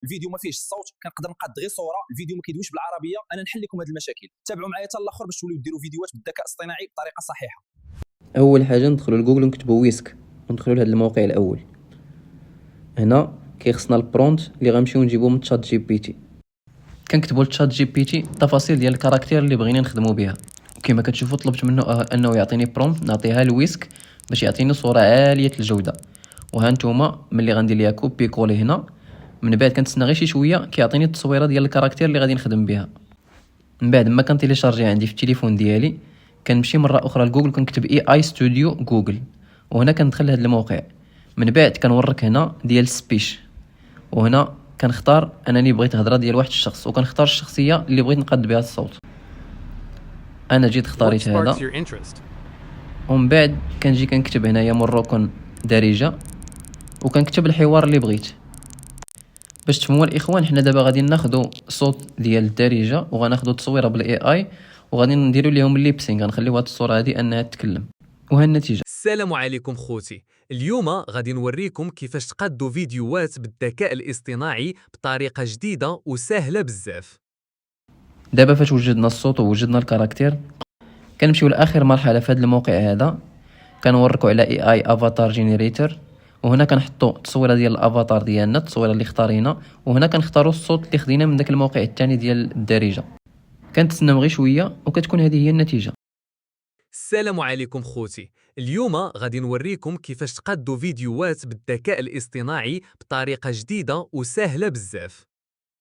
الفيديو ما فيهش الصوت، كنقدر نقاد غير صوره، الفيديو ما كيدويش بالعربيه، انا نحل لكم هذه المشاكل. تابعوا معايا حتى الاخر باش توليو ديروا فيديوهات بالذكاء الاصطناعي بطريقه صحيحه. اول حاجه ندخلوا لجوجل ونكتبوا ويسك وندخلوا لهذا الموقع الاول. هنا كيخصنا البرونت اللي غنمشيو نجيبوه من تشات جي بي تي. كنكتبوا لتشات جي بي تي التفاصيل ديال الكاركتير اللي بغينا نخدموا بها. كما كتشوفوا طلبت منه انه يعطيني برومبت نعطيها الويسك باش يعطيني صوره عاليه الجوده. وها نتوما ملي غندير ليها كوبي كولي هنا، من بعد كنتسنى غير شي شويه كيعطيني التصويره ديال الكاركتير اللي غادي نخدم بها. من بعد ما كنتيليشارجي عندي في التليفون ديالي، كنمشي مره اخرى لجوجل كنكتب اي اي ستوديو جوجل، وهنا كندخل لهذا الموقع. من بعد كنورك هنا ديال سبيش، وهنا كنختار انني بغيت هضره ديال واحد الشخص، وكنختار الشخصيه اللي بغيت نقاد بها الصوت. انا جيت اختاريت هذا، ومن بعد كنجي كنكتب هنايا مروكن دارجه، وكنكتب الحوار اللي بغيت. باش تفهموا الاخوان، حنا دابا غادي ناخذوا صوت ديال الدارجه وغناخذوا تصويره بالاي اي وغادي نديروا لهم الليبسينغ، غنخليو هاد الصوره هذه انها تتكلم. وها النتيجه. السلام عليكم خوتي. اليوم غادي نوريكم كيفاش تقادوا فيديوهات بالذكاء الاصطناعي بطريقه جديده وسهله بزاف. دابا فاش وجدنا الصوت ووجدنا الكاركتير، كنمشيو لاخر مرحله في هذا الموقع هذا. كنوركوا على اي اي افاتار جينيريتور، وهنا كنحطوا التصويره ديال الافاتار ديالنا، التصويره اللي اختارينا، وهنا كنختاروا الصوت اللي خدينا من داك الموقع الثاني ديال الدارجه. كنتسناو غير شويه وكتكون هذه هي النتيجه. السلام عليكم خوتي. اليوم غادي نوريكم كيفاش تقادوا فيديوهات بالذكاء الاصطناعي بطريقه جديده وسهله بزاف.